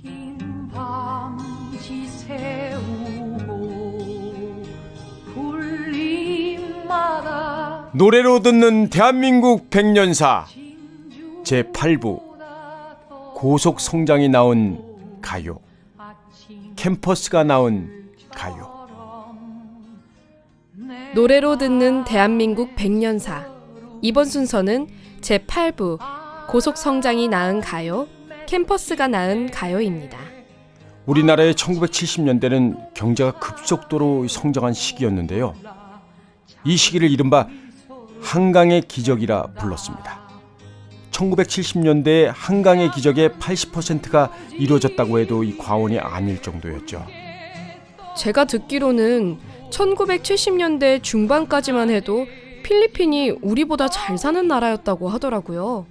긴 밤지 새우고 불림마다 노래로 듣는 대한민국 백년사 제8부 고속 성장이 나온 가요, 캠퍼스가 나온 가요. 노래로 듣는 대한민국 백년사. 이번 순서는 제8부 고속 성장이 낳은 가요, 캠퍼스가 낳은 가요입니다. 우리나라의 1970년대는 경제가 급속도로 성장한 시기였는데요. 이 시기를 이른바 한강의 기적이라 불렀습니다. 1970년대에 한강의 기적의 80%가 이루어졌다고 해도 이 과언이 아닐 정도였죠. 제가 듣기로는 1970년대 중반까지만 해도 필리핀이 우리보다 잘 사는 나라였다고 하더라고요.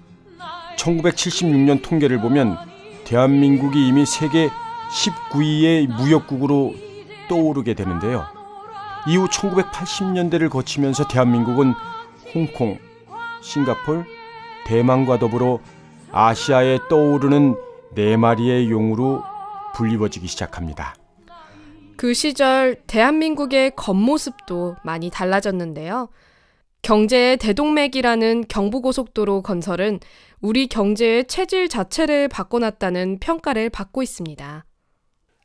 1976년 통계를 보면 대한민국이 이미 세계 19위의 무역국으로 떠오르게 되는데요. 이후 1980년대를 거치면서 대한민국은 홍콩, 싱가포르, 대만과 더불어 아시아에 떠오르는 4마리의 용으로 불리워지기 시작합니다. 그 시절 대한민국의 겉모습도 많이 달라졌는데요. 경제의 대동맥이라는 경부고속도로 건설은 우리 경제의 체질 자체를 바꿔놨다는 평가를 받고 있습니다.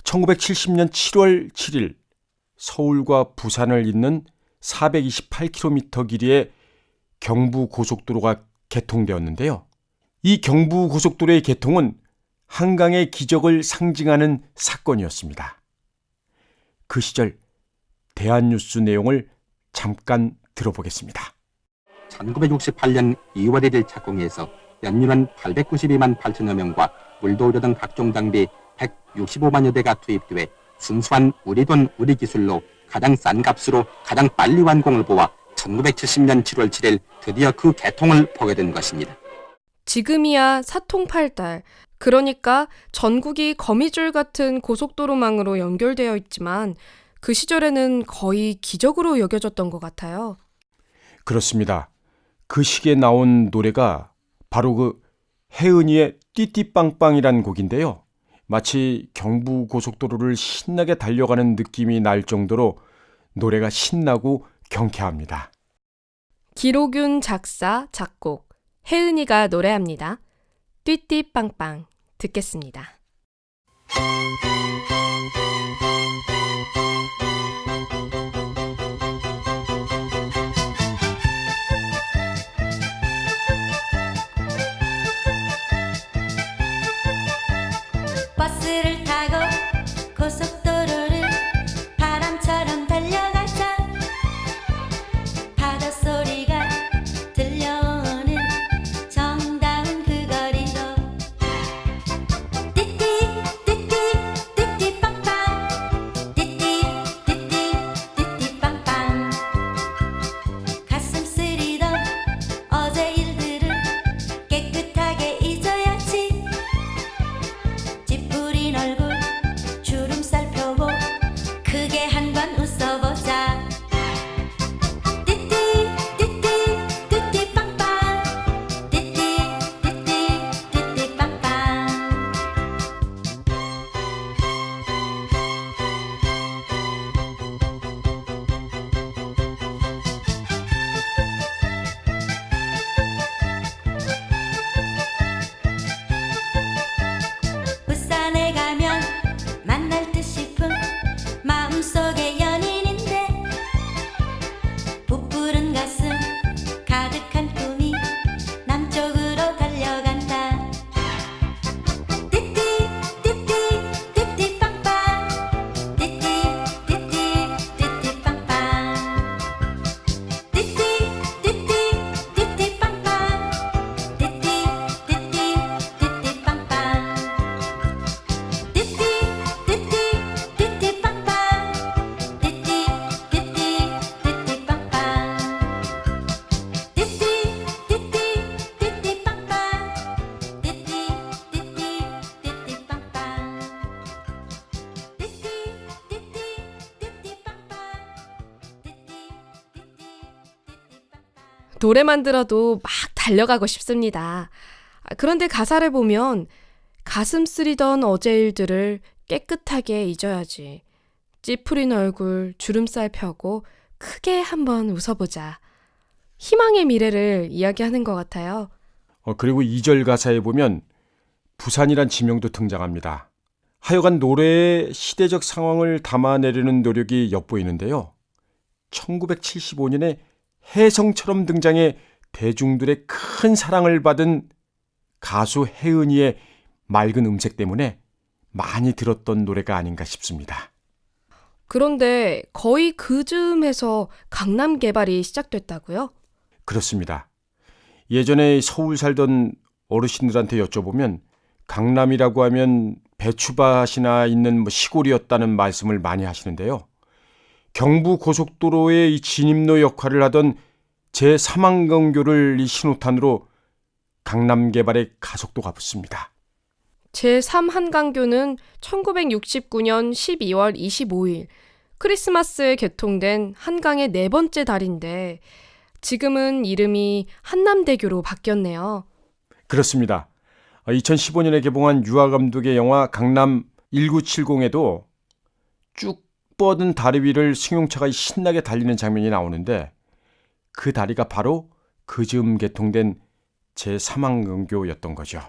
1970년 7월 7일 서울과 부산을 잇는 428km 길이의 경부고속도로가 개통되었는데요. 이 경부고속도로의 개통은 한강의 기적을 상징하는 사건이었습니다. 그 시절 대한뉴스 내용을 잠깐 들어보겠습니다. 1968년 2월 1일 착공해서 연륜은 892만 8천여 명과 물도우려 등 각종 장비 165만여 대가 투입돼 순수한 우리 돈 우리 기술로 가장 싼 값으로 가장 빨리 완공을 보아 1970년 7월 7일 드디어 그 개통을 보게 된 것입니다. 지금이야 사통팔달, 그러니까 전국이 거미줄 같은 고속도로망으로 연결되어 있지만 그 시절에는 거의 기적으로 여겨졌던 것 같아요. 그렇습니다. 그 시기에 나온 노래가 바로 그 혜은이의 띠띠빵빵이란 곡인데요. 마치 경부고속도로를 신나게 달려가는 느낌이 날 정도로 노래가 신나고 경쾌합니다. 기록윤 작사, 작곡, 혜은이가 노래합니다. 띠띠빵빵 듣겠습니다. 버스를 타고 고속도로를 바람처럼 달려가자 파도 소리가 들려오는 정다운 그 거리로 띠띠 띠띠 띠띠 빵빵 띠띠 띠띠 띠띠 빵빵 가슴 쓰리던 어제 일들을 깨끗하게 잊어야지 찌푸린 얼굴 주름살 펴고 크게 한번 웃어보자 띠띠 띠띠 띠띠 빵빵 띠띠 띠띠 띠띠 빵빵 부산에 가면 만날 듯 싶은 마음속의 연인인데 부푸른 가슴 가득한 꿈이 남쪽으로 달려간다 띠띠 띠띠 띠띠 빵빵 띠띠 띠띠 띠띠 빵빵 띠띠 띠띠 띠띠 빵빵 띠띠 띠띠 띠띠 빵빵 띠띠 띠띠 띠띠 빵빵 띠띠 띠띠 띠띠 빵빵 띠띠 띠띠 띠띠 빵빵 띠띠 띠띠 띠띠 빵빵 띠띠 띠띠 띠띠 빵빵 노래만 들어도 막 달려가고 싶습니다. 그런데 가사를 보면 가슴 쓰리던 어제 일들을 깨끗하게 잊어야지. 찌푸린 얼굴 주름살 펴고 크게 한번 웃어보자. 희망의 미래를 이야기하는 것 같아요. 그리고 2절 가사에 보면 부산이란 지명도 등장합니다. 하여간 노래의 시대적 상황을 담아내려는 노력이 엿보이는데요. 1975년에 혜성처럼 등장해 대중들의 큰 사랑을 받은 가수 혜은이의 맑은 음색 때문에 많이 들었던 노래가 아닌가 싶습니다. 그런데 거의 그 즈음에서 강남 개발이 시작됐다고요? 그렇습니다. 예전에 서울 살던 어르신들한테 여쭤보면 강남이라고 하면 배추밭이나 있는 시골이었다는 말씀을 많이 하시는데요. 경부 고속도로의 이 진입로 역할을 하던 제3한강교를 이 신호탄으로 강남 개발에 가속도가 붙습니다. 제3한강교는 1969년 12월 25일 크리스마스에 개통된 한강의 네 번째 다리인데 지금은 이름이 한남대교로 바뀌었네요. 그렇습니다. 2015년에 개봉한 유아 감독의 영화 강남 1970에도 쭉 뻗은 다리 위를 승용차가 신나게 달리는 장면이 나오는데 그 다리가 바로 그 즈음 개통된 제3한강교였던 거죠.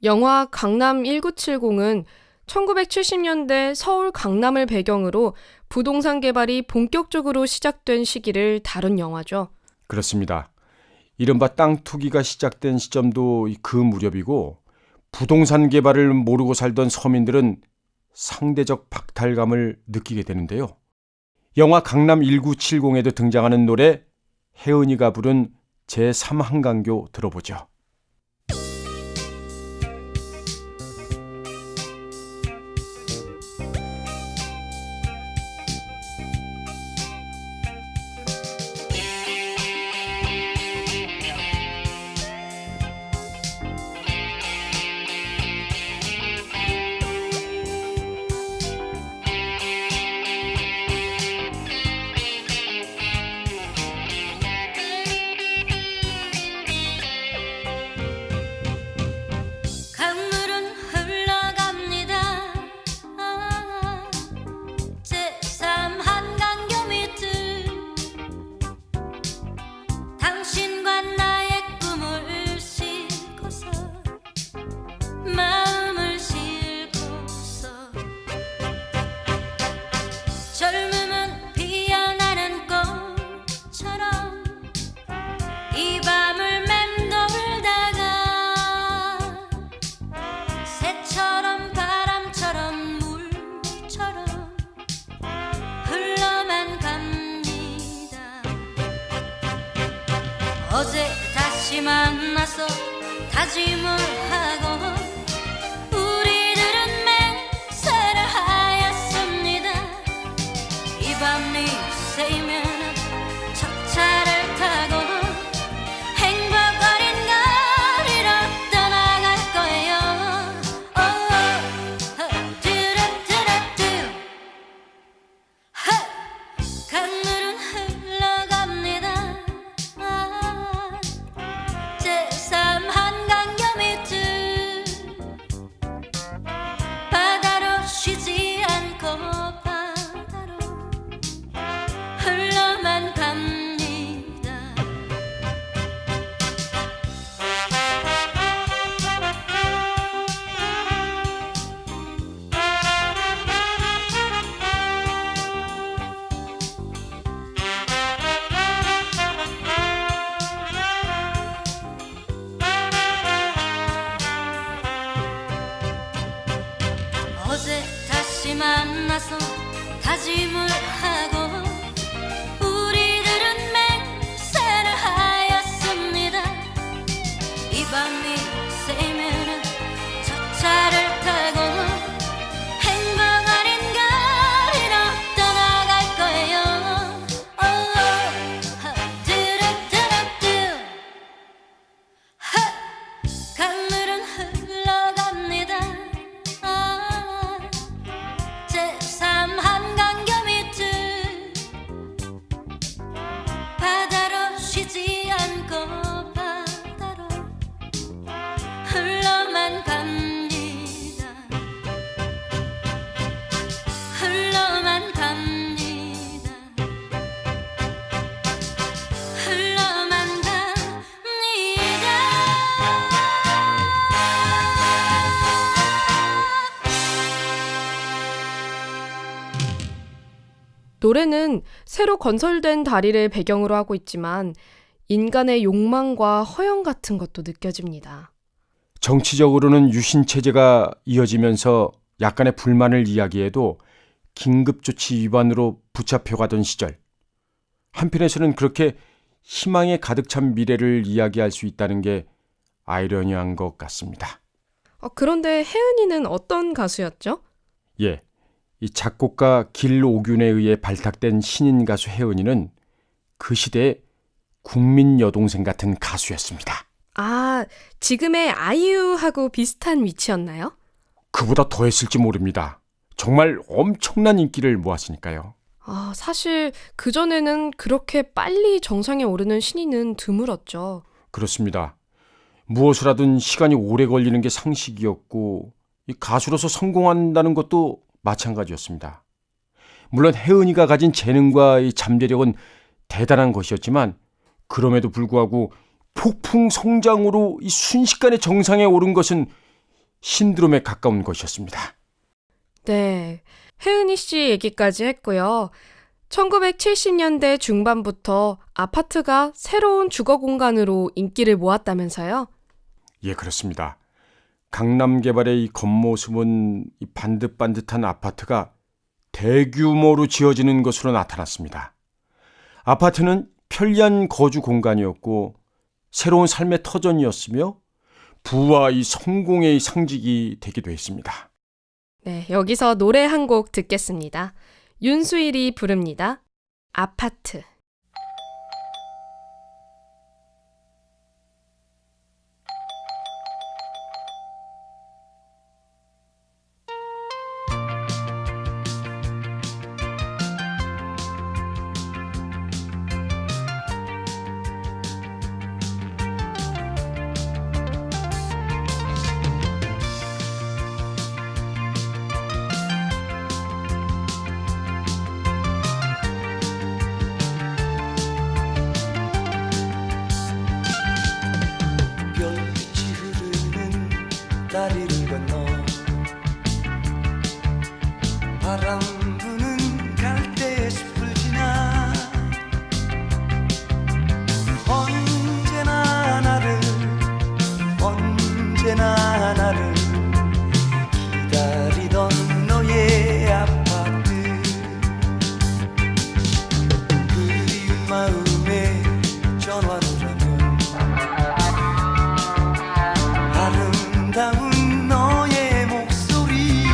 영화 강남 1970은 1970년대 서울 강남을 배경으로 부동산 개발이 본격적으로 시작된 시기를 다룬 영화죠. 그렇습니다. 이른바 땅 투기가 시작된 시점도 그 무렵이고 부동산 개발을 모르고 살던 서민들은 상대적 박탈감을 느끼게 되는데요. 영화 강남 1970에도 등장하는 노래 혜은이가 부른 제3한강교 들어보죠. 강물은 흘러갑니다. 제3한강교 밑을 당신과 나의 꿈을 싣고서 마음을 싣고서 젊음은 피어나는 꽃처럼 이 밤을 맴돌다가 새처럼 바람처럼 물처럼 흘러만 갑니다. 어제 다시 만나서 다짐을 하고 우리들은 맹세를 하였습니다. 이 밤이 새이면 첫 차를 타고 행복 어린 거리로 떠나갈 거예요. 뚜루뚜루뚜. 강물은 흘러갑니다. 제3한강교 밑을 바다로 쉬지 않고 바다로 흘러만 갑니다. 어제 다시 만나서 다짐을 하고 우리들은 맹세를 하였습니다. 이 밤이 새이면은 첫 차를 타고 행복 어린 거리로 떠나갈 거예요. 뚜루뚜루뚜. 강물은 흘러갑니다. 제3한강교 밑을 노래는 새로 건설된 다리를 배경으로 하고 있지만 인간의 욕망과 허영 같은 것도 느껴집니다. 정치적으로는 유신체제가 이어지면서 약간의 불만을 이야기해도 긴급조치 위반으로 붙잡혀가던 시절, 한편에서는 그렇게 희망에 가득 찬 미래를 이야기할 수 있다는 게 아이러니한 것 같습니다. 그런데 혜은이는 어떤 가수였죠? 예, 이 작곡가 길오균에 의해 발탁된 신인 가수 혜은이는 그 시대의 국민 여동생 같은 가수였습니다. 아, 지금의 아이유하고 비슷한 위치였나요? 그보다 더 했을지 모릅니다. 정말 엄청난 인기를 모았으니까요. 사실 그전에는 그렇게 빨리 정상에 오르는 신인은 드물었죠. 그렇습니다. 무엇을 하든 시간이 오래 걸리는 게 상식이었고 이 가수로서 성공한다는 것도 마찬가지였습니다. 물론 혜은이가 가진 재능과 이 잠재력은 대단한 것이었지만 그럼에도 불구하고 폭풍 성장으로 이 순식간에 정상에 오른 것은 신드롬에 가까운 것이었습니다. 네, 혜은이 씨 얘기까지 했고요. 1970년대 중반부터 아파트가 새로운 주거 공간으로 인기를 모았다면서요? 예, 그렇습니다. 강남 개발의 이 겉모습은 이 반듯반듯한 아파트가 대규모로 지어지는 것으로 나타났습니다. 아파트는 편리한 거주 공간이었고 새로운 삶의 터전이었으며 부와 이 성공의 상징이 되기도 했습니다. 네, 여기서 노래 한 곡 듣겠습니다. 윤수일이 부릅니다. 아파트. 별빛이 흐르는 다리를 건너 바람 부는 갈대의 숲을 지나 언제나 나를 기다리던 너의 아파트 그리운 마음에 전화를 하면 아름다운 너의 목소리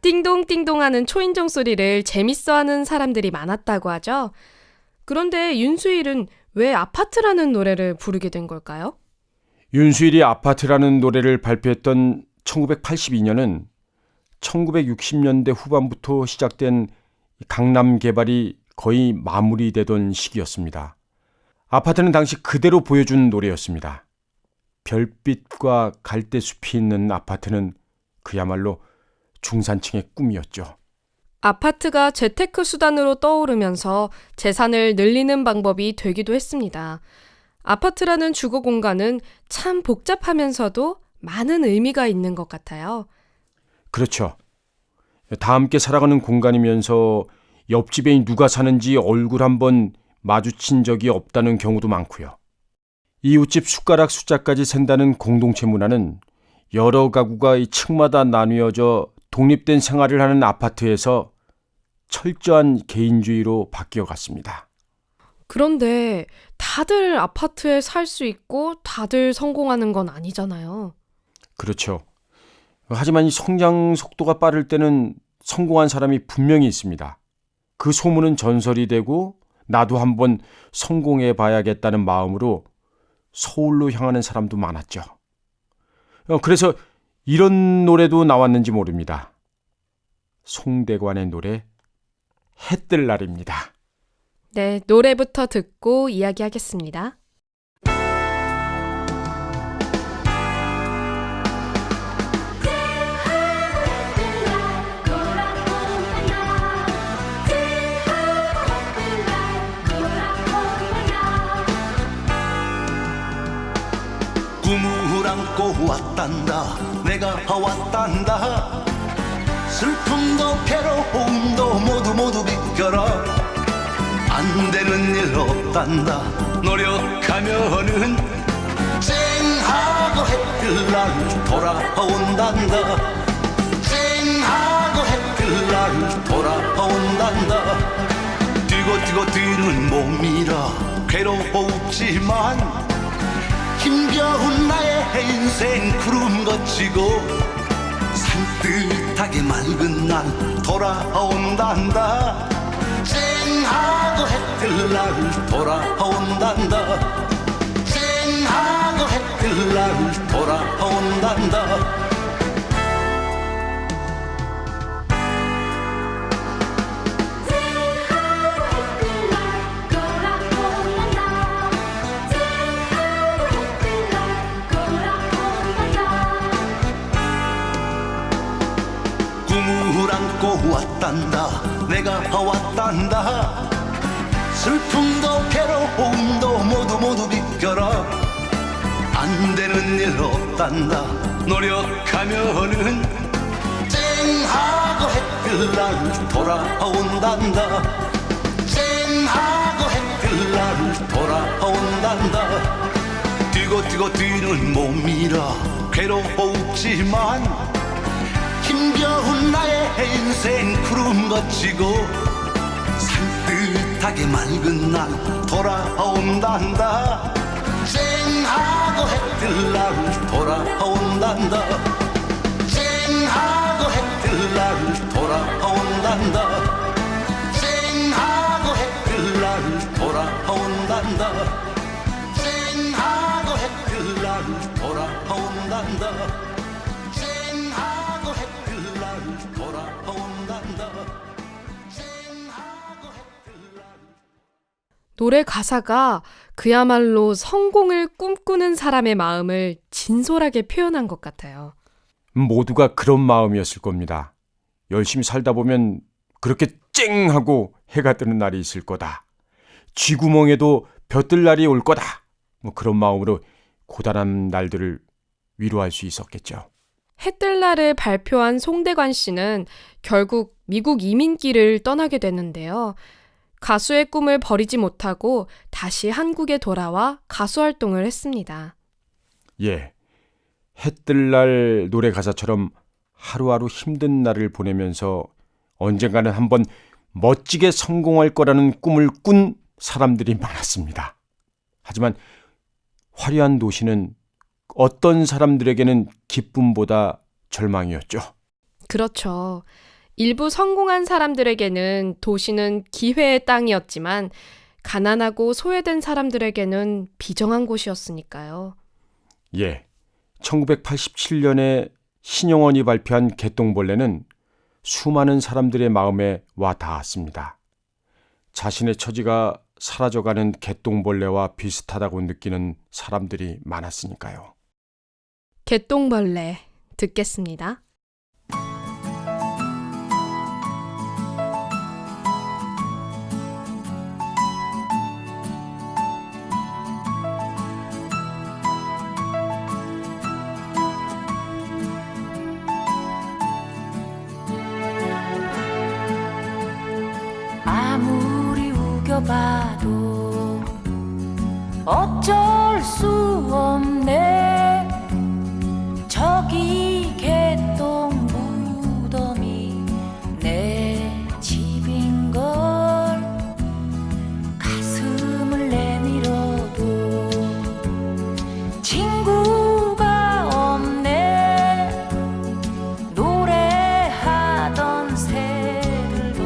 띵동띵동하는 초인종 소리를 재밌어하는 사람들이 많았다고 하죠. 그런데 윤수일은 왜 아파트라는 노래를 부르게 된 걸까요? 윤수일이 아파트라는 노래를 발표했던 1982년은 1960년대 후반부터 시작된 강남 개발이 거의 마무리되던 시기였습니다. 아파트는 당시 그대로 보여준 노래였습니다. 별빛과 갈대숲이 있는 아파트는 그야말로 중산층의 꿈이었죠. 아파트가 재테크 수단으로 떠오르면서 재산을 늘리는 방법이 되기도 했습니다. 아파트라는 주거 공간은 참 복잡하면서도 많은 의미가 있는 것 같아요. 그렇죠. 다 함께 살아가는 공간이면서 옆집에 누가 사는지 얼굴 한번 마주친 적이 없다는 경우도 많고요. 이웃집 숟가락 숫자까지 센다는 공동체 문화는 여러 가구가 이 층마다 나뉘어져 독립된 생활을 하는 아파트에서 철저한 개인주의로 바뀌어갔습니다. 그런데 다들 아파트에 살 수 있고 다들 성공하는 건 아니잖아요. 그렇죠. 하지만 이 성장 속도가 빠를 때는 성공한 사람이 분명히 있습니다. 그 소문은 전설이 되고 나도 한번 성공해 봐야겠다는 마음으로 서울로 향하는 사람도 많았죠. 그래서 이런 노래도 나왔는지 모릅니다. 송대관의 노래 해 뜰 날입니다. 네, 노래부터 듣고 이야기하겠습니다. 꿈을 안고 왔단다 내가 왔단다 슬픔도 괴로움도 모두 비껴라 안 되는 일 없단다 노력하면은 쨍하고 해뜰 날 돌아온단다 쨍하고 해뜰 날 돌아온단다 뛰고 뛰는 몸이라 괴로웠지만 힘겨운 나의 인생 구름 거치고 산뜻하게 맑은 날 돌아온단다 쨍하고 해뜰 날 돌아온단다 쨍하고 해뜰 날 돌아온단다 꿈을 안고 왔단다 내가 왔단다 슬픔도 괴로움도 모두 비껴라 안 되는 일 없단다 노력하면은 쨍하고 해뜰 날 돌아온단다 쨍하고 해뜰 날 돌아온단다 뛰고 뛰는 몸이라 괴로웠지만 힘겨운 나의 인생 구름 거치고 산뜻하게 맑은 날 돌아온단다 쨍하고 해뜰 날 돌아온단다 쨍하고 해뜰 날 돌아온단다 쨍하고 해뜰 날 돌아온단다 쨍하고 해뜰 날 돌아온단다 노래 가사가 그야말로 성공을 꿈꾸는 사람의 마음을 진솔하게 표현한 것 같아요. 모두가 그런 마음이었을 겁니다. 열심히 살다 보면 그렇게 쨍 하고 해가 뜨는 날이 있을 거다. 쥐구멍에도 벼뜰 날이 올 거다. 그런 마음으로 고단한 날들을 위로할 수 있었겠죠. 해뜰 날을 발표한 송대관 씨는 결국 미국 이민길을 떠나게 되는데요. 가수의 꿈을 버리지 못하고 다시 한국에 돌아와 가수 활동을 했습니다. 예, 해뜰 날 노래 가사처럼 하루하루 힘든 날을 보내면서 언젠가는 한번 멋지게 성공할 거라는 꿈을 꾼 사람들이 많았습니다. 하지만 화려한 도시는 어떤 사람들에게는 기쁨보다 절망이었죠. 그렇죠. 일부 성공한 사람들에게는 도시는 기회의 땅이었지만 가난하고 소외된 사람들에게는 비정한 곳이었으니까요. 예, 1987년에 신영원이 발표한 개똥벌레는 수많은 사람들의 마음에 와 닿았습니다. 자신의 처지가 사라져가는 개똥벌레와 비슷하다고 느끼는 사람들이 많았으니까요. 개똥벌레 듣겠습니다. 아무리 우겨봐도 어쩔 수 없네. 저기 개똥 무덤이 내 집인걸. 가슴을 내밀어도 친구가 없네. 노래하던 새들도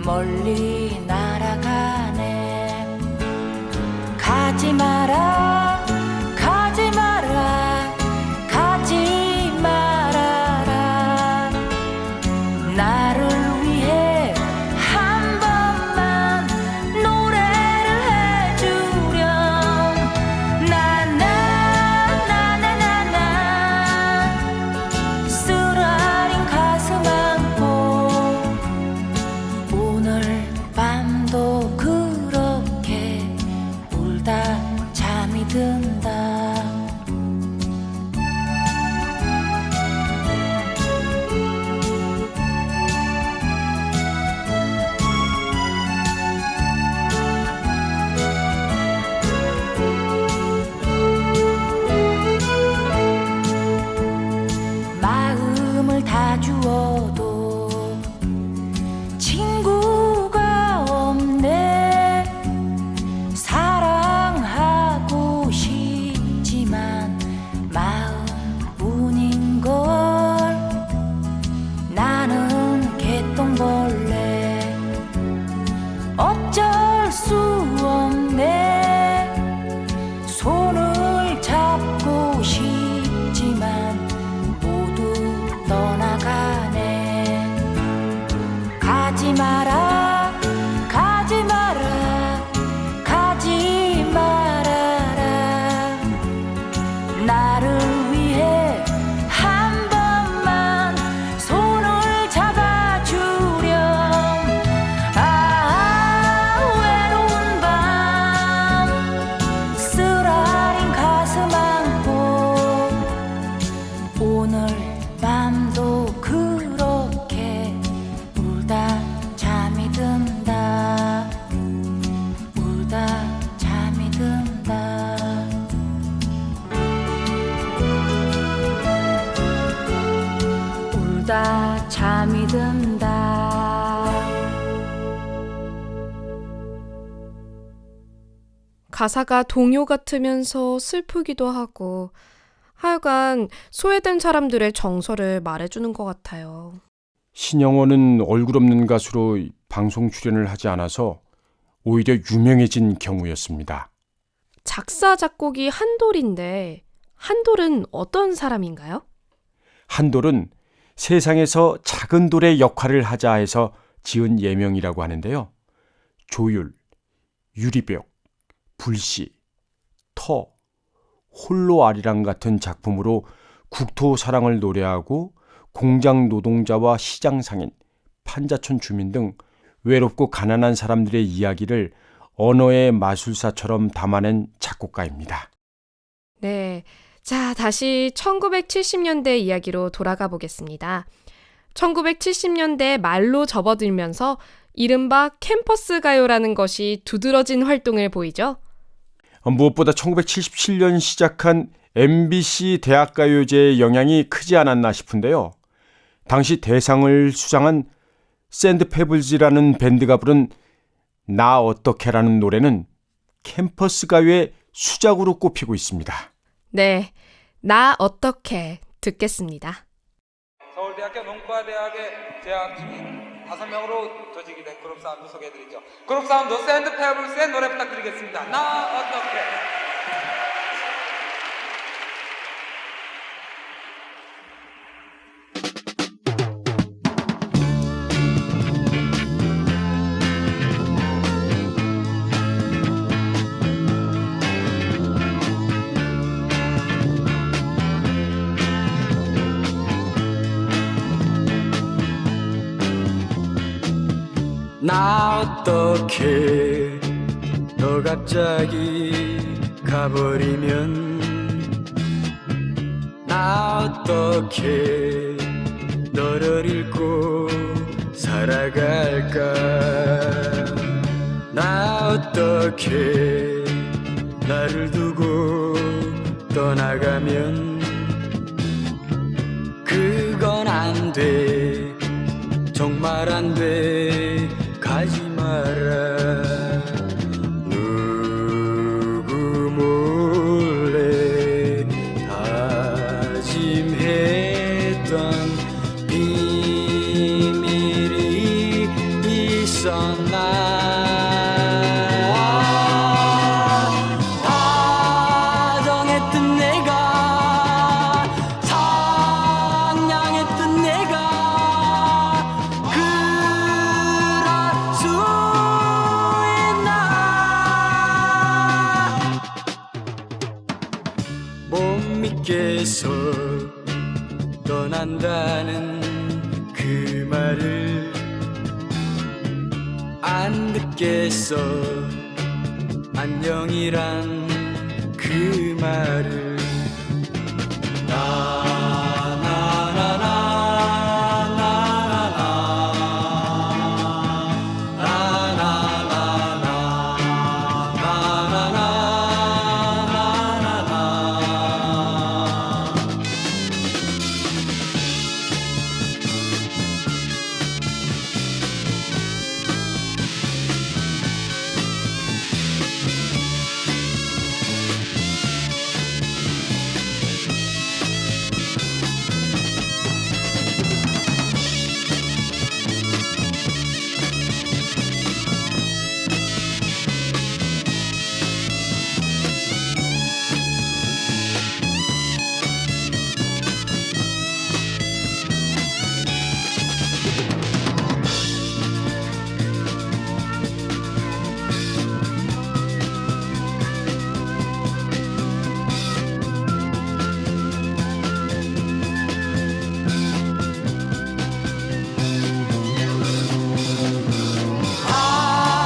멀리 날아가네. 가지 마라, 가지 마라, 가지 말아라. 나를 위해 한 번만 노래를 해주렴. 나나나나나나 쓰라린 가슴 안고 오늘 밤도 그렇게 울다 잠이 든다. 마음을 다 주어도 친구가 없네. 사랑하고 싶지만 마음뿐인걸. 나는 개똥벌레 어쩔 수 없네. 손을 잡고 싶지만 모두 떠나가네. 가지 마라, 가지 마라, 가지 말아라. 나를 위해 한 번만 손을 잡아주렴. 외로운 밤 쓰라린 가슴 안고 오늘 밤도 그렇게 울다 잠이 든다. 울다 잠이 든다. 울다 잠이 든다. 가사가 동요 같으면서 슬프기도 하고 하여간 소외된 사람들의 정서를 말해주는 것 같아요. 신영원은 얼굴 없는 가수로 방송 출연을 하지 않아서 오히려 유명해진 경우였습니다. 작사, 작곡이 한돌인데 한돌은 어떤 사람인가요? 한돌은 세상에서 작은 돌의 역할을 하자 해서 지은 예명이라고 하는데요. 조율, 유리벽, 불씨, 터, 홀로 아리랑 같은 작품으로 국토 사랑을 노래하고 공장 노동자와 시장 상인, 판자촌 주민 등 외롭고 가난한 사람들의 이야기를 언어의 마술사처럼 담아낸 작곡가입니다. 네. 자, 다시 1970년대 이야기로 돌아가 보겠습니다. 1970년대 말로 접어들면서 이른바 캠퍼스 가요라는 것이 두드러진 활동을 보이죠. 무엇보다 1977년 시작한 MBC 대학가요제의 영향이 크지 않았나 싶은데요. 당시 대상을 수상한 샌드페블즈라는 밴드가 부른 나 어떻게라는 노래는 캠퍼스 가요의 수작으로 꼽히고 있습니다. 네, 나 어떻게 듣겠습니다. 서울대학 대학교 농과대학에 재학 중인 5명으로 조직이 된 그룹 사운드 소개해드리죠. 그룹 사운드 샌드 페블스의 노래 부탁드리겠습니다. 나 어떻게. 나 어떻게 너 갑자기 가버리면 나 어떻게 너를 잃고 살아갈까 나 어떻게 나를 두고 떠나가면 그건 안 돼 정말 안 돼 가지 마라 누구 몰래 다짐했던 비밀이 있었나 다정했던 내가 상냥했던 내가 못 믿겠어 떠난다는 그 말을 안 듣겠어 안녕이란 그 말을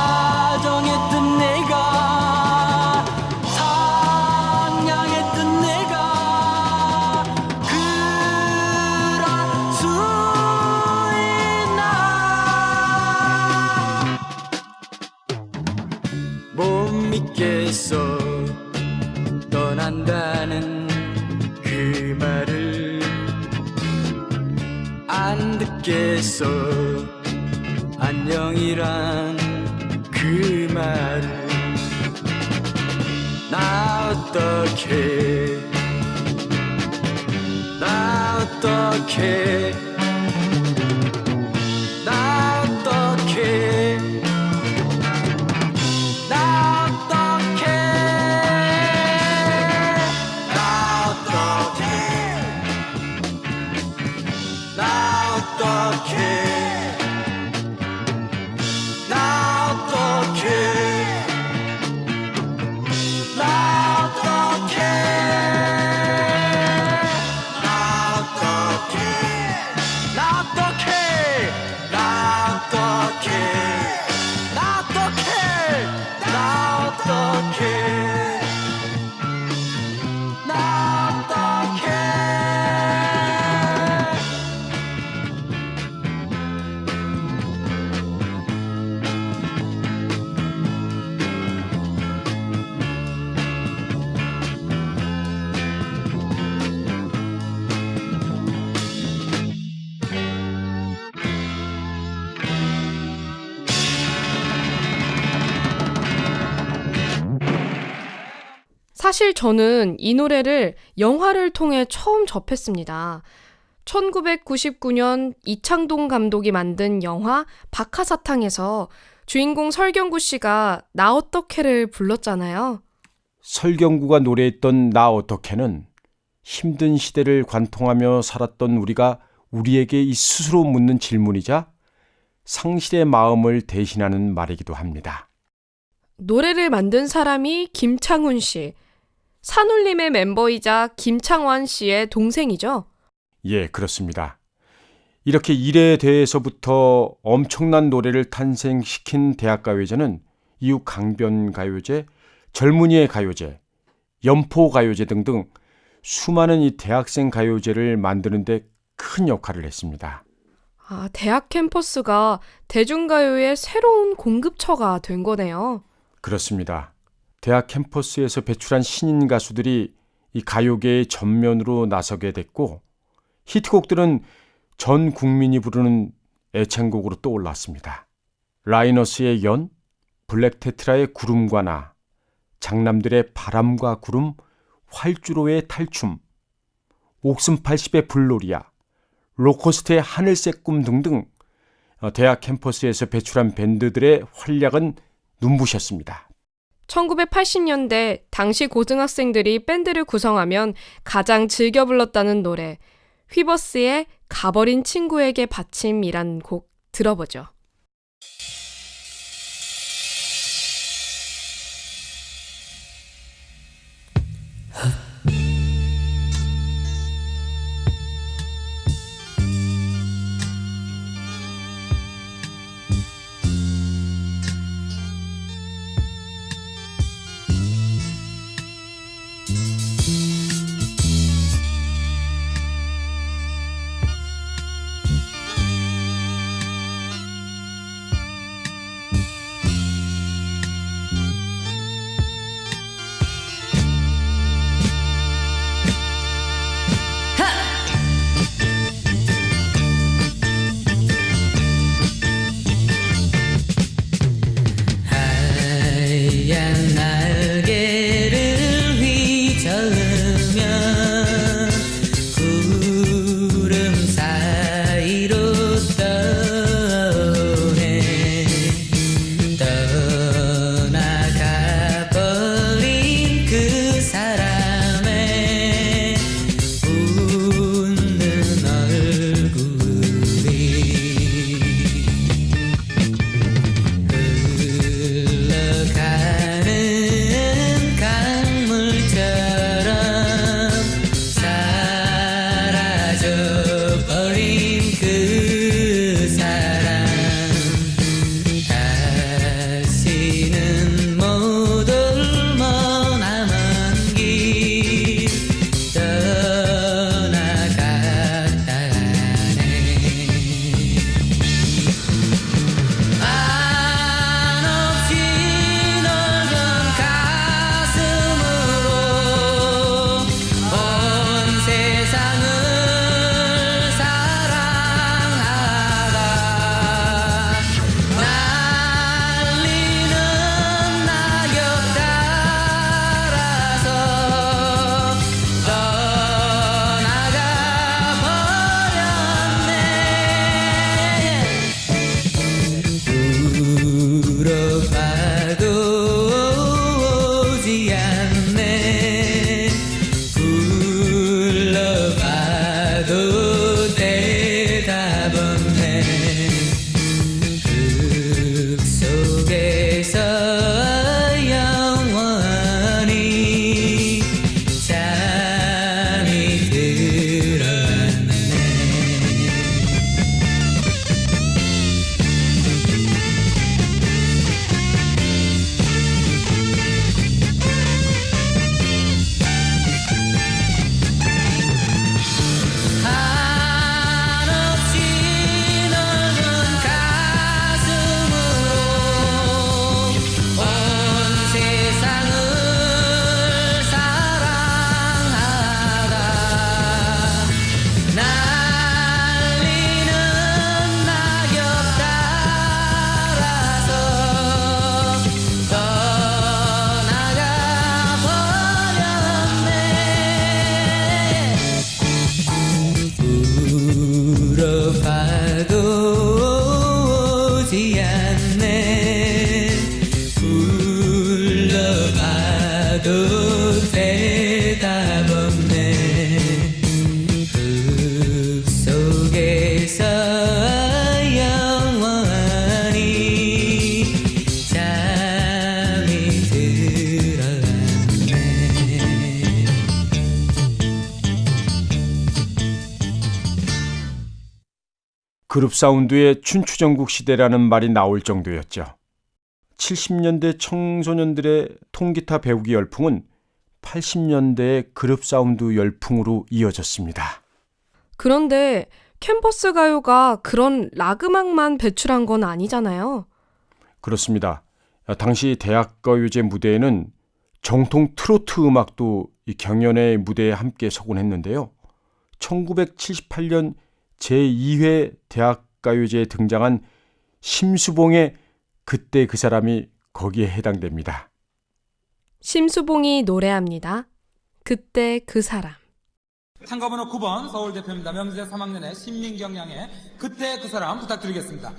다정했던 내가 상냥했던 내가 그럴 수 있나 못 믿겠어 떠난다는 그 말을 안 듣겠어 안녕이란 그 말을 나 어떻게 나 어떻게 나 어떻게 나 어떻게 나 어떻게 나 어떻게 나 어떻게 나 어떻게 나 어떻게 나 어떻게 나 어떻게 나 어떻게 나 어떻게 나 어떻게 사실 저는 이 노래를 영화를 통해 처음 접했습니다. 1999년 이창동 감독이 만든 영화 박하사탕에서 주인공 설경구 씨가 나 어떡해를 불렀잖아요. 설경구가 노래했던 나 어떡해는 힘든 시대를 관통하며 살았던 우리가 우리에게 이 스스로 묻는 질문이자 상실의 마음을 대신하는 말이기도 합니다. 노래를 만든 사람이 김창훈 씨, 산울림의 멤버이자 김창완 씨의 동생이죠. 예, 그렇습니다. 이렇게 일에 대해서부터 엄청난 노래를 탄생시킨 대학가요제는 이후 강변가요제, 젊은이의 가요제, 연포가요제 등등 수많은 이 대학생 가요제를 만드는 데 큰 역할을 했습니다. 대학 캠퍼스가 대중가요의 새로운 공급처가 된 거네요. 그렇습니다. 대학 캠퍼스에서 배출한 신인 가수들이 이 가요계의 전면으로 나서게 됐고 히트곡들은 전 국민이 부르는 애창곡으로 떠올랐습니다. 라이너스의 연, 블랙테트라의 구름과 나, 장남들의 바람과 구름, 활주로의 탈춤, 옥슨80의 불놀이야, 로코스트의 하늘색 꿈 등등 대학 캠퍼스에서 배출한 밴드들의 활약은 눈부셨습니다. 1980년대 당시 고등학생들이 밴드를 구성하면 가장 즐겨 불렀다는 노래, 휘버스의 가버린 친구에게 받침이란 곡 들어보죠. 대답 없네 그 속에서 영원히 잠이 들어갔네 그룹 사운드의 춘추전국 시대라는 말이 나올 정도였죠. 70년대 청소년들의 통기타 배우기 열풍은 80년대의 그룹 사운드 열풍으로 이어졌습니다. 그런데 캔버스 가요가 그런 락 음악만 배출한 건 아니잖아요. 그렇습니다. 당시 대학가요제 무대에는 정통 트로트 음악도 이 경연의 무대에 함께 서곤 했는데요. 1978년 제2회 대학가요제에 등장한 심수봉의 그때 그 사람이 거기에 해당됩니다. 심수봉이 노래합니다. 그때 그 사람. 참가번호 9번 서울대표입니다. 명지대 3학년의 신민경 양의 그때 그 사람 부탁드리겠습니다.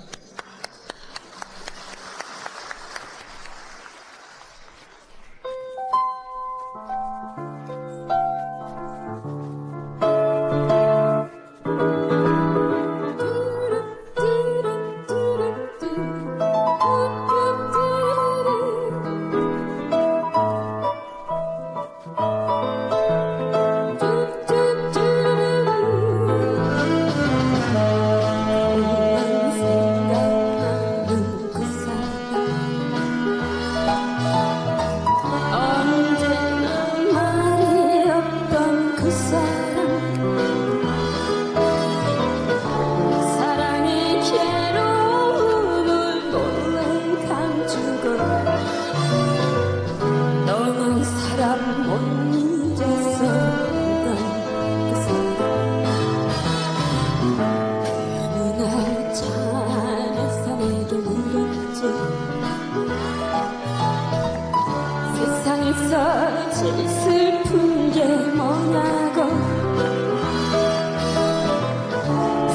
세상에서 제일 슬픈 게 뭐냐고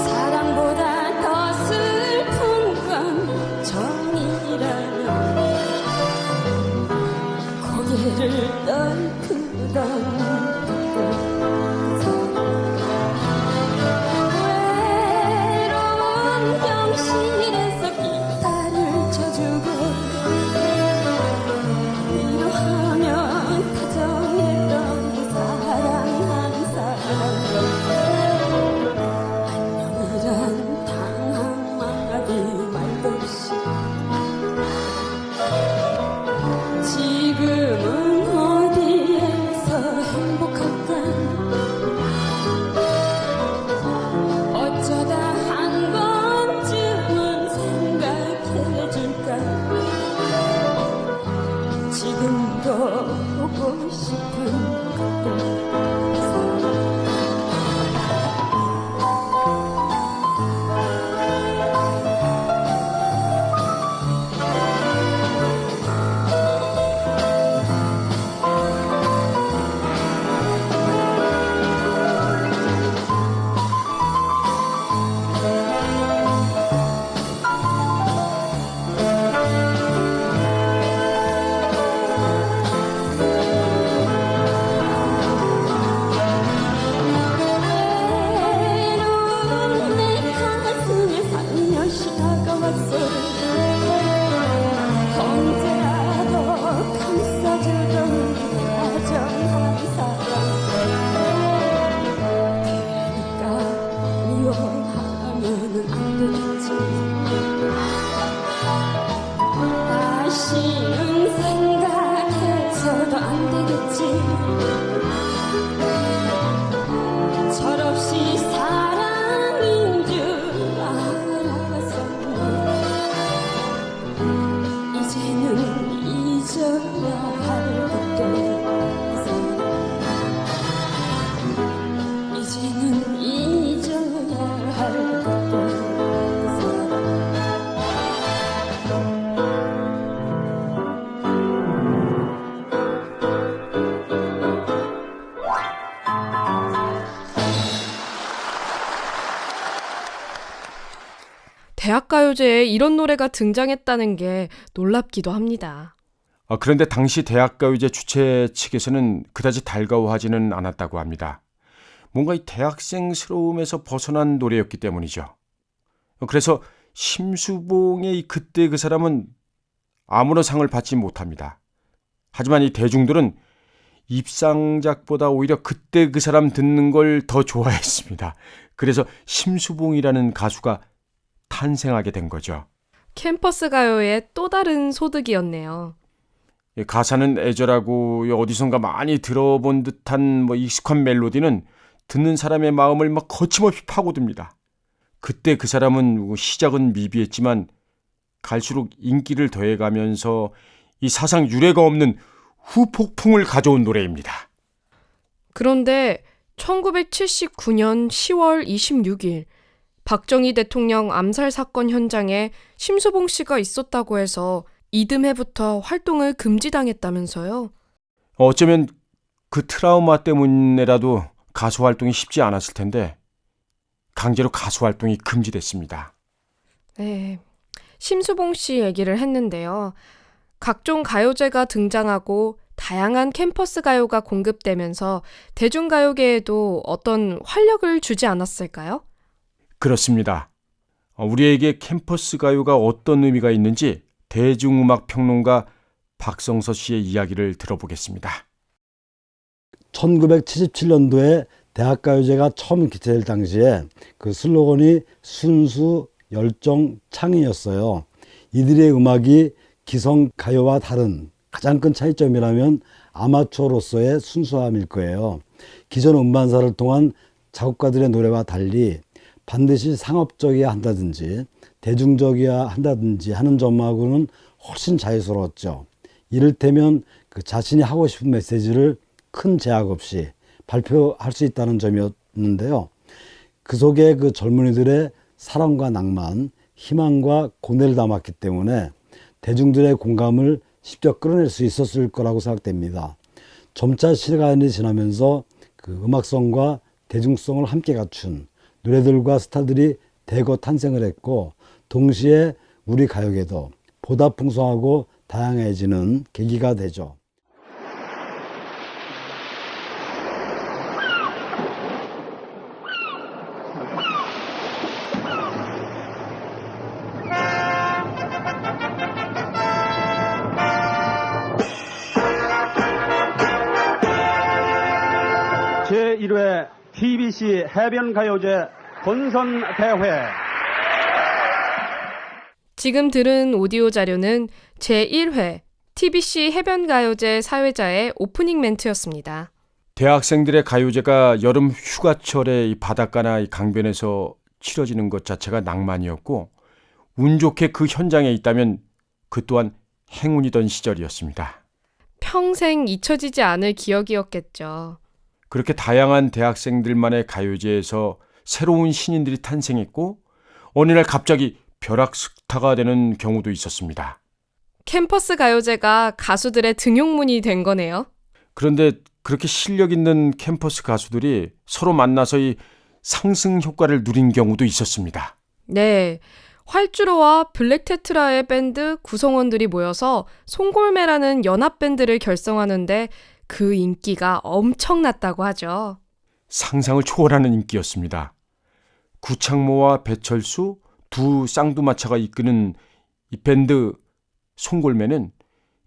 사랑보다 더 슬픈 건 정이라며 고개를 떨구던 외로운 병실에서 기타를 쳐주고 위로하면 다정했던 사랑한 사람 안녕이란 단 한마디 말도 없이 지금은 어디에서 행복할까 어쩌다 한 번쯤은 생각해줄까 지금도 보고 싶은 그때 외로운 내 가슴에 살며시 다가왔어 언제라도 감싸주던 다정한 사람 그러니까 미워하면은 안 되겠지 다시는 생각해서도 안 되겠지 철없이 사랑인 줄 알았었네 이제는 잊어야 할 그때 이제는 잊어야 할 그때 대학가요제에 이런 노래가 등장했다는 게 놀랍기도 합니다. 그런데 당시 대학가요제 주최 측에서는 그다지 달가워하지는 않았다고 합니다. 뭔가 이 대학생스러움에서 벗어난 노래였기 때문이죠. 그래서 심수봉의 그때 그 사람은 아무런 상을 받지 못합니다. 하지만 이 대중들은 입상작보다 오히려 그때 그 사람 듣는 걸 더 좋아했습니다. 그래서 심수봉이라는 가수가 탄생하게 된 거죠. 캠퍼스 가요의 또 다른 소득이었네요. 가사는 애절하고 어디선가 많이 들어본 듯한 익숙한 멜로디는 듣는 사람의 마음을 거침없이 파고듭니다. 그때 그 사람은 시작은 미비했지만 갈수록 인기를 더해가면서 이 사상 유례가 없는 후폭풍을 가져온 노래입니다. 그런데 1979년 10월 26일 박정희 대통령 암살 사건 현장에 심수봉 씨가 있었다고 해서 이듬해부터 활동을 금지당했다면서요. 어쩌면 그 트라우마 때문에라도 가수 활동이 쉽지 않았을 텐데 강제로 가수 활동이 금지됐습니다. 네, 심수봉 씨 얘기를 했는데요. 각종 가요제가 등장하고 다양한 캠퍼스 가요가 공급되면서 대중가요계에도 어떤 활력을 주지 않았을까요? 그렇습니다. 우리에게 캠퍼스 가요가 어떤 의미가 있는지 대중음악 평론가 박성서 씨의 이야기를 들어보겠습니다. 1977년도에 대학가요제가 처음 기체될 당시에 그 슬로건이 순수, 열정, 창의였어요. 이들의 음악이 기성 가요와 다른 가장 큰 차이점이라면 아마추어로서의 순수함일 거예요. 기존 음반사를 통한 작곡가들의 노래와 달리 반드시 상업적이어야 한다든지 대중적이어야 한다든지 하는 점하고는 훨씬 자유스러웠죠. 이를테면 그 자신이 하고 싶은 메시지를 큰 제약 없이 발표할 수 있다는 점이었는데요. 그 속에 그 젊은이들의 사랑과 낭만, 희망과 고뇌를 담았기 때문에 대중들의 공감을 직접 끌어낼 수 있었을 거라고 생각됩니다. 점차 시간이 지나면서 그 음악성과 대중성을 함께 갖춘 노래들과 스타들이 대거 탄생을 했고 동시에 우리 가요계도 보다 풍성하고 다양해지는 계기가 되죠. 제1회 TBC 해변가요제 본선대회. 지금 들은 오디오 자료는 제1회 TBC 해변가요제 사회자의 오프닝 멘트였습니다. 대학생들의 가요제가 여름 휴가철에 이 바닷가나 이 강변에서 치러지는 것 자체가 낭만이었고 운 좋게 그 현장에 있다면 그 또한 행운이던 시절이었습니다. 평생 잊혀지지 않을 기억이었겠죠. 그렇게 다양한 대학생들만의 가요제에서 새로운 신인들이 탄생했고 어느 날 갑자기 벼락스타가 되는 경우도 있었습니다. 캠퍼스 가요제가 가수들의 등용문이 된 거네요. 그런데 그렇게 실력 있는 캠퍼스 가수들이 서로 만나서 이 상승 효과를 누린 경우도 있었습니다. 네, 활주로와 블랙테트라의 밴드 구성원들이 모여서 송골매라는 연합밴드를 결성하는데 그 인기가 엄청났다고 하죠. 상상을 초월하는 인기였습니다. 구창모와 배철수 두 쌍두마차가 이끄는 이 밴드 송골매는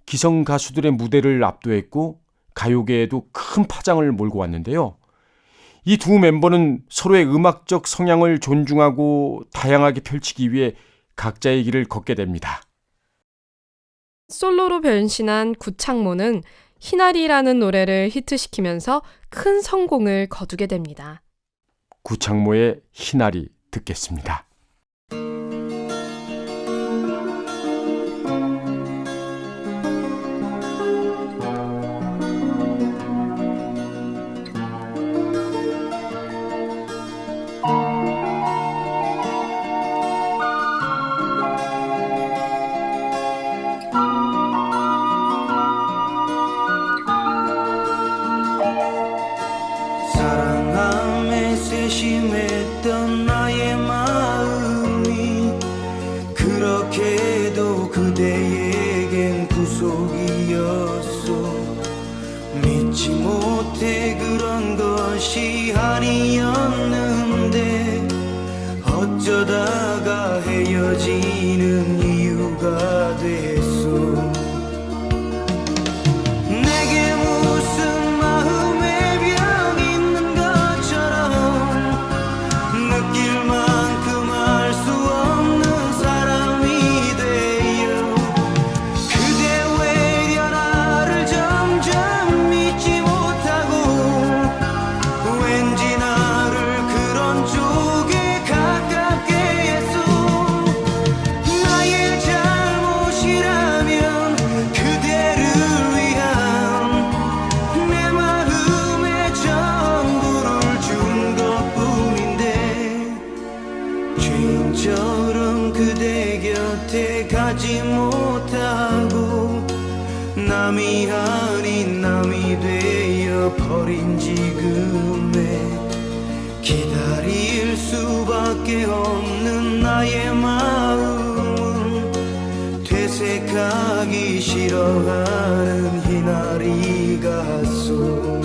기성 가수들의 무대를 압도했고 가요계에도 큰 파장을 몰고 왔는데요. 이 두 멤버는 서로의 음악적 성향을 존중하고 다양하게 펼치기 위해 각자의 길을 걷게 됩니다. 솔로로 변신한 구창모는 희나리라는 노래를 히트시키면서 큰 성공을 거두게 됩니다. 구창모의 희나리 듣겠습니다. 사랑함에 세심했던 나의 마음이 그렇게도 그대에겐 구속이었 잊지 못해 그런 것이 아니었는데 어쩌다가 헤어지는 이유가 됐어. 내게 무슨 마음의 병 있는 것처럼 느낄 만큼 알 수 없는 사람이 되어 그대 외려 나를 점점 믿지 못하고 왠지 나를 그런 쪽에 가깝게 했어. 나의 잘못이라면 그대를 위한 내 마음의 전부를 준 것뿐인데 죄인처럼 그대 곁에 가지 못하고 남이 아닌 남이 되어 버린 지금에 기다릴 수밖에 없는 나의 마음은 되새가기 싫어하는 희나리 같소.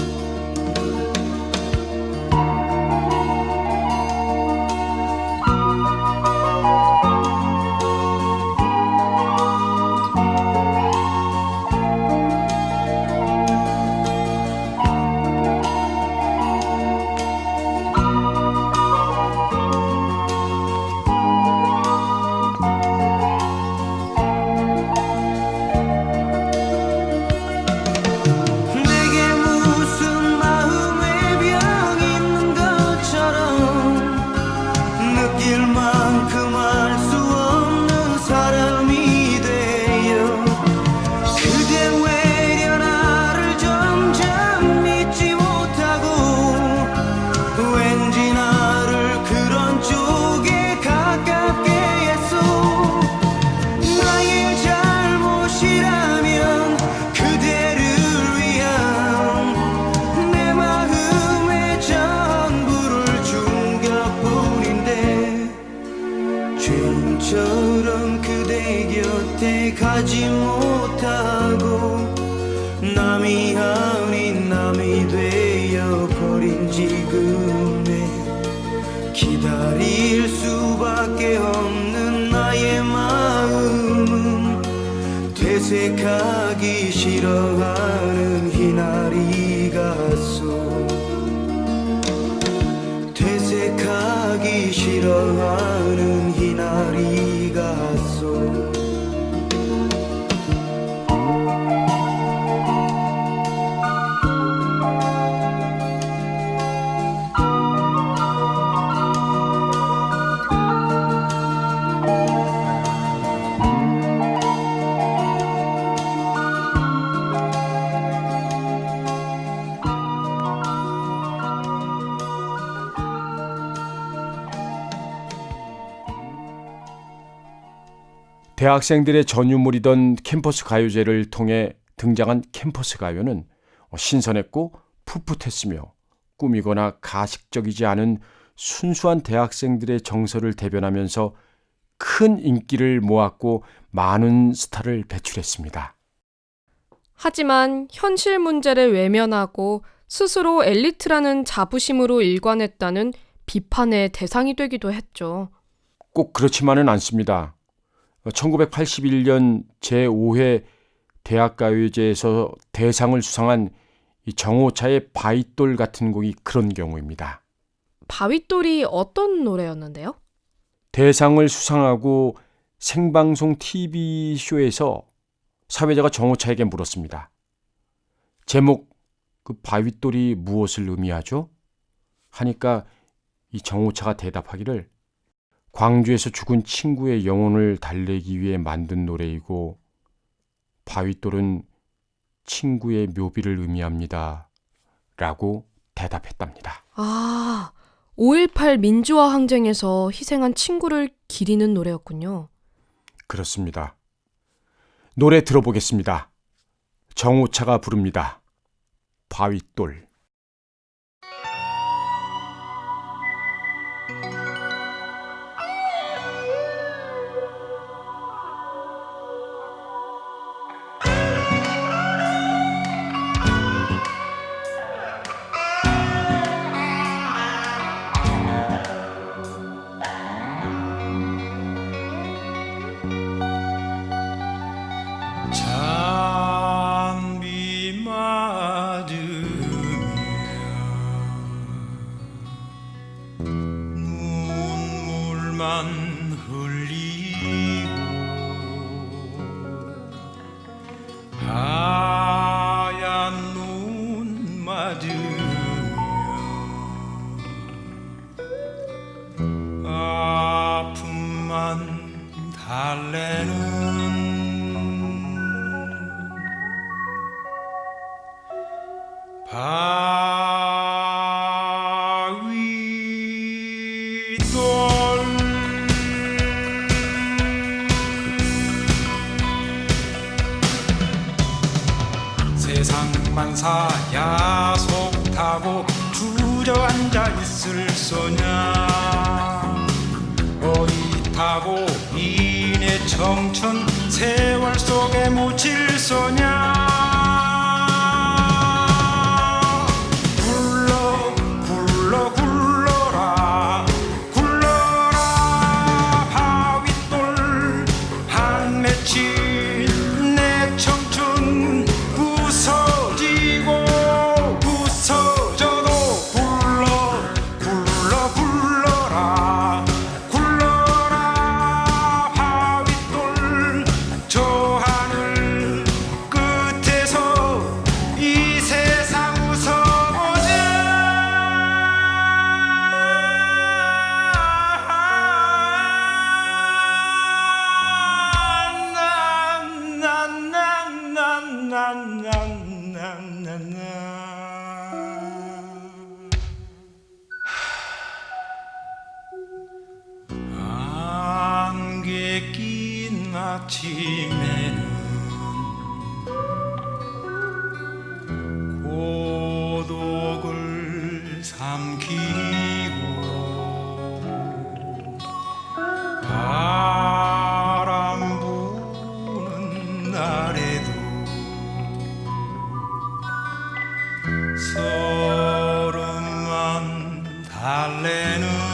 내게 무슨 마음의 병 있는 것처럼 느낄 만큼 알 수 없는 사람이 되어 그대 외려 나를 점점 믿지 못하고 왠지 나를 그런 쪽에 가깝게 했어. 나의 잘못이라면 그대를 위한 내 마음의 전부를 준 것뿐인데 죄인처럼 그대 곁에 가지 못하고 남이 아닌 남이 되어 버린 지금에 기다릴 수밖에 없는 나의 마음은 되새가기 싫어하는 희나리 같소. 되새가기 싫어하는 희나리 같소. 대학생들의 전유물이던 캠퍼스 가요제를 통해 등장한 캠퍼스 가요는 신선했고 풋풋했으며 꾸미거나 가식적이지 않은 순수한 대학생들의 정서를 대변하면서 큰 인기를 모았고 많은 스타를 배출했습니다. 하지만 현실 문제를 외면하고 스스로 엘리트라는 자부심으로 일관했다는 비판의 대상이 되기도 했죠. 꼭 그렇지만은 않습니다. 1981년 제5회 대학가요제에서 대상을 수상한 이 정호차의 바윗돌 같은 곡이 그런 경우입니다. 바윗돌이 어떤 노래였는데요? 대상을 수상하고 생방송 TV쇼에서 사회자가 정호차에게 물었습니다. 제목 그 바윗돌이 무엇을 의미하죠? 하니까 이 정호차가 대답하기를 광주에서 죽은 친구의 영혼을 달래기 위해 만든 노래이고 바윗돌은 친구의 묘비를 의미합니다. 라고 대답했답니다. 아, 5.18 민주화 항쟁에서 희생한 친구를 기리는 노래였군요. 그렇습니다. 노래 들어보겠습니다. 정호차가 부릅니다. 바윗돌. 흘리고 하얀 눈 맞으며 아픔만 달래는 바위돌 세상만사 야속하고 주저앉아 있을 소냐 어릿하고 인의 청춘 세월 속에 묻힐 소냐 안개 낀 아침에는 고독을 삼키고 바람 부는 날에도 서름만 달래는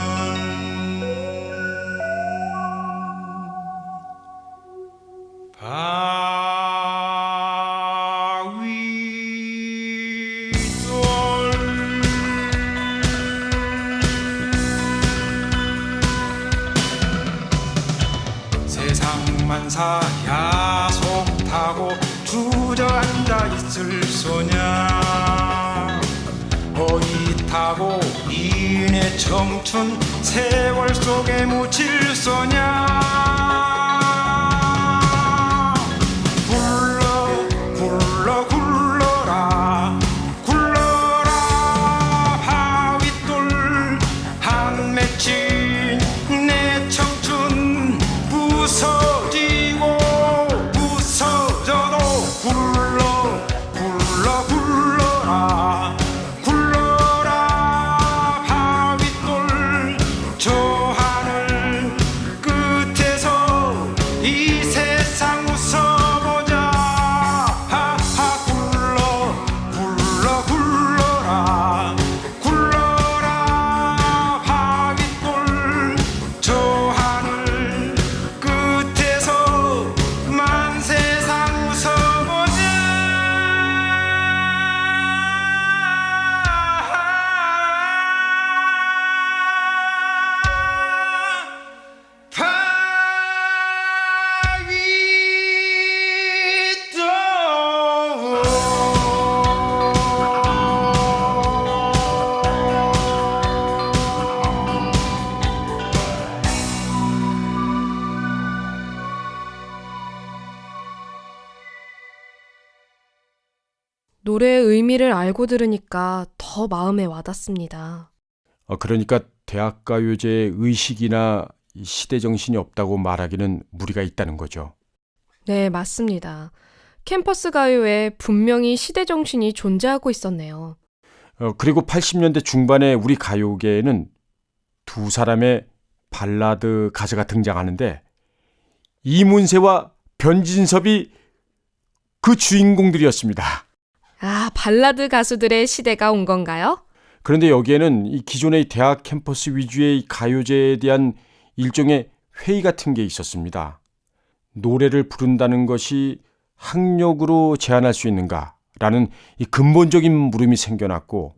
세상만사 야속하고 주저앉아 있을 소냐 어릿하고 인의 청춘 세월 속에 묻힐 소냐 노래의 의미를 알고 들으니까 더 마음에 와닿습니다. 그러니까 대학가요제의 의식이나 시대정신이 없다고 말하기는 무리가 있다는 거죠. 네, 맞습니다. 캠퍼스 가요에 분명히 시대정신이 존재하고 있었네요. 그리고 80년대 중반에 우리 가요계에는 두 사람의 발라드 가수가 등장하는데 이문세와 변진섭이 그 주인공들이었습니다. 아, 발라드 가수들의 시대가 온 건가요? 그런데 여기에는 이 기존의 대학 캠퍼스 위주의 가요제에 대한 일종의 회의 같은 게 있었습니다. 노래를 부른다는 것이 학력으로 제한할 수 있는가라는 이 근본적인 물음이 생겨났고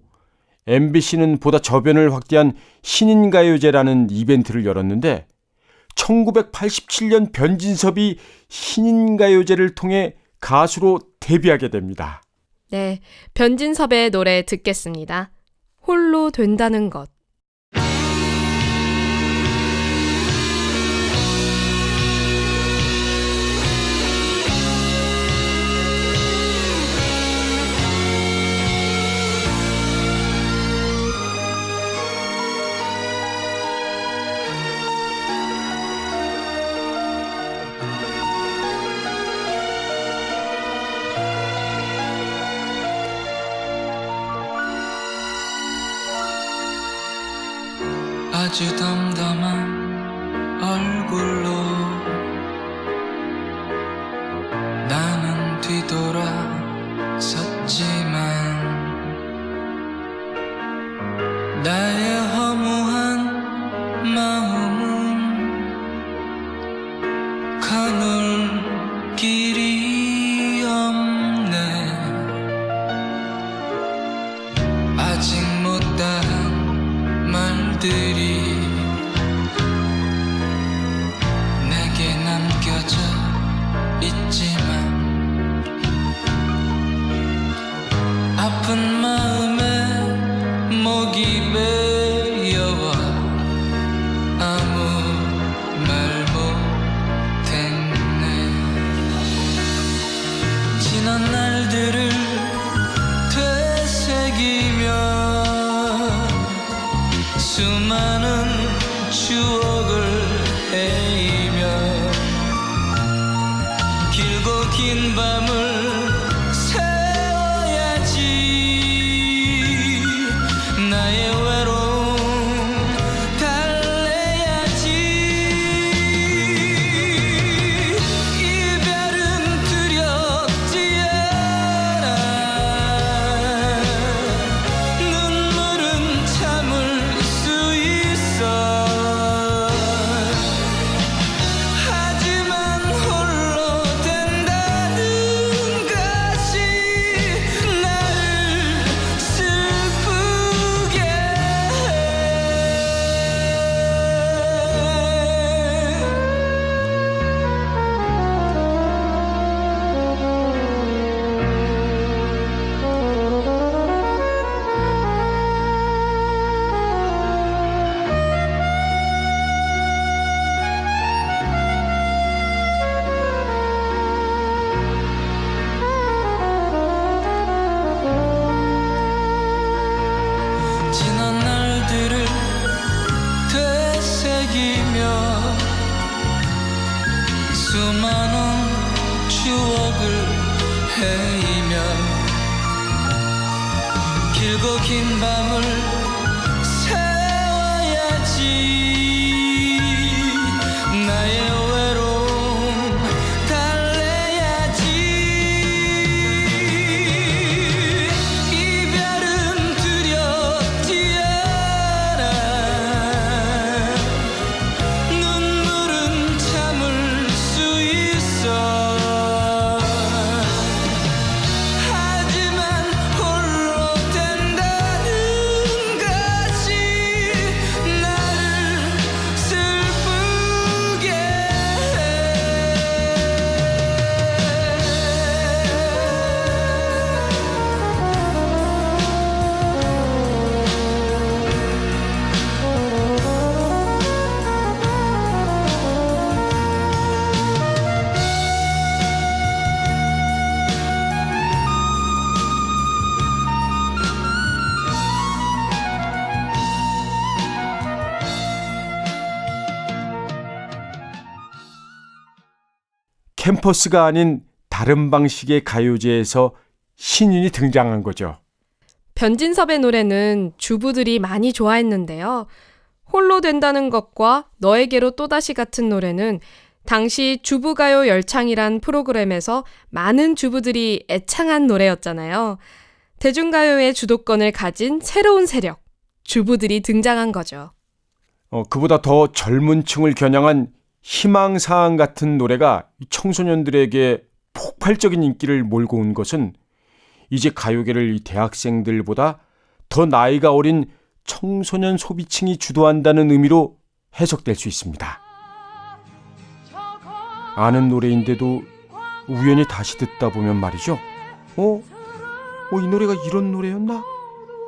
MBC는 보다 저변을 확대한 신인가요제라는 이벤트를 열었는데 1987년 변진섭이 신인가요제를 통해 가수로 데뷔하게 됩니다. 네, 변진섭의 노래 듣겠습니다. 홀로 된다는 것. 아주 덤덤한 얼굴로 나는 뒤돌아 섰지만 나의 허무한 마음은 가눌 길이 없네. 아직 못다한 말들이 내게 남겨져 있지만 아픈 마음에 목이 메여와 아무 말 못했네. 지난 날들을 되새기며 수많은 추억을 헤이며 길고 긴 밤을 새워야지. 나의 외로움 달래야지. 이별은 두렵지 않아. 눈물은 참을 수 있어. 하지만 홀로 된다는 것이 나를 슬프게 해. 지난 날들을 되새기며 수많은 추억을 헤이며 길고 긴 밤을 새워야지. 나의 외로움 달래야지. 이별은 두렵지 않아. 눈물은 참을 수 있어. 하지만 홀로 된다는 것이 나를 슬프게 캠퍼스가 아닌 다른 방식의 가요제에서 신인이 등장한 거죠. 변진섭의 노래는 주부들이 많이 좋아했는데요. 홀로 된다는 것과 너에게로 또다시 같은 노래는 당시 주부가요 열창이란 프로그램에서 많은 주부들이 애창한 노래였잖아요. 대중가요의 주도권을 가진 새로운 세력, 주부들이 등장한 거죠. 그보다 더 젊은 층을 겨냥한 희망사항 같은 노래가 청소년들에게 폭발적인 인기를 몰고 온 것은 이제 가요계를 대학생들보다 더 나이가 어린 청소년 소비층이 주도한다는 의미로 해석될 수 있습니다. 아는 노래인데도 우연히 다시 듣다 보면 말이죠. 이 노래가 이런 노래였나?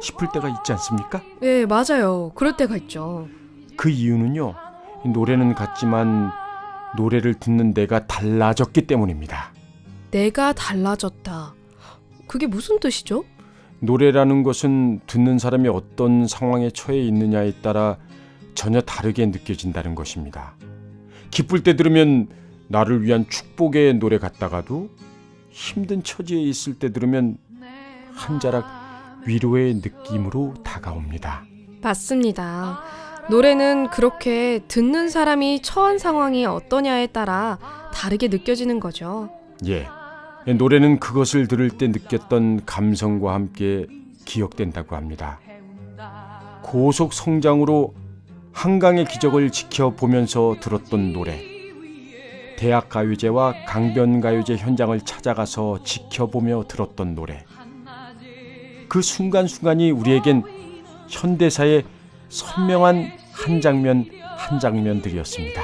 싶을 때가 있지 않습니까? 네, 맞아요. 그럴 때가 있죠. 그 이유는요, 노래는 같지만 노래를 듣는 내가 달라졌기 때문입니다. 내가 달라졌다. 그게 무슨 뜻이죠? 노래라는 것은 듣는 사람이 어떤 상황에 처해 있느냐에 따라 전혀 다르게 느껴진다는 것입니다. 기쁠 때 들으면 나를 위한 축복의 노래 같다가도 힘든 처지에 있을 때 들으면 한 자락 위로의 느낌으로 다가옵니다. 맞습니다. 노래는 그렇게 듣는 사람이 처한 상황이 어떠냐에 따라 다르게 느껴지는 거죠. 예, 노래는 그것을 들을 때 느꼈던 감성과 함께 기억된다고 합니다. 고속 성장으로 한강의 기적을 지켜보면서 들었던 노래, 대학가요제와 강변가요제 현장을 찾아가서 지켜보며 들었던 노래, 그 순간순간이 우리에겐 현대사의 선명한 한 장면 한 장면들이었습니다.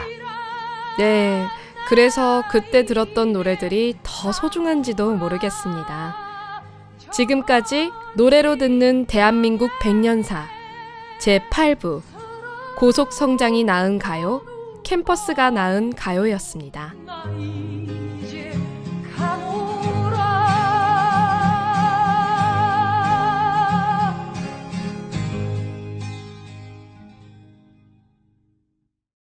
네, 그래서 그때 들었던 노래들이 더 소중한지도 모르겠습니다. 지금까지 노래로 듣는 대한민국 100년사 제8부 고속 성장이 낳은 가요, 캠퍼스가 낳은 가요였습니다.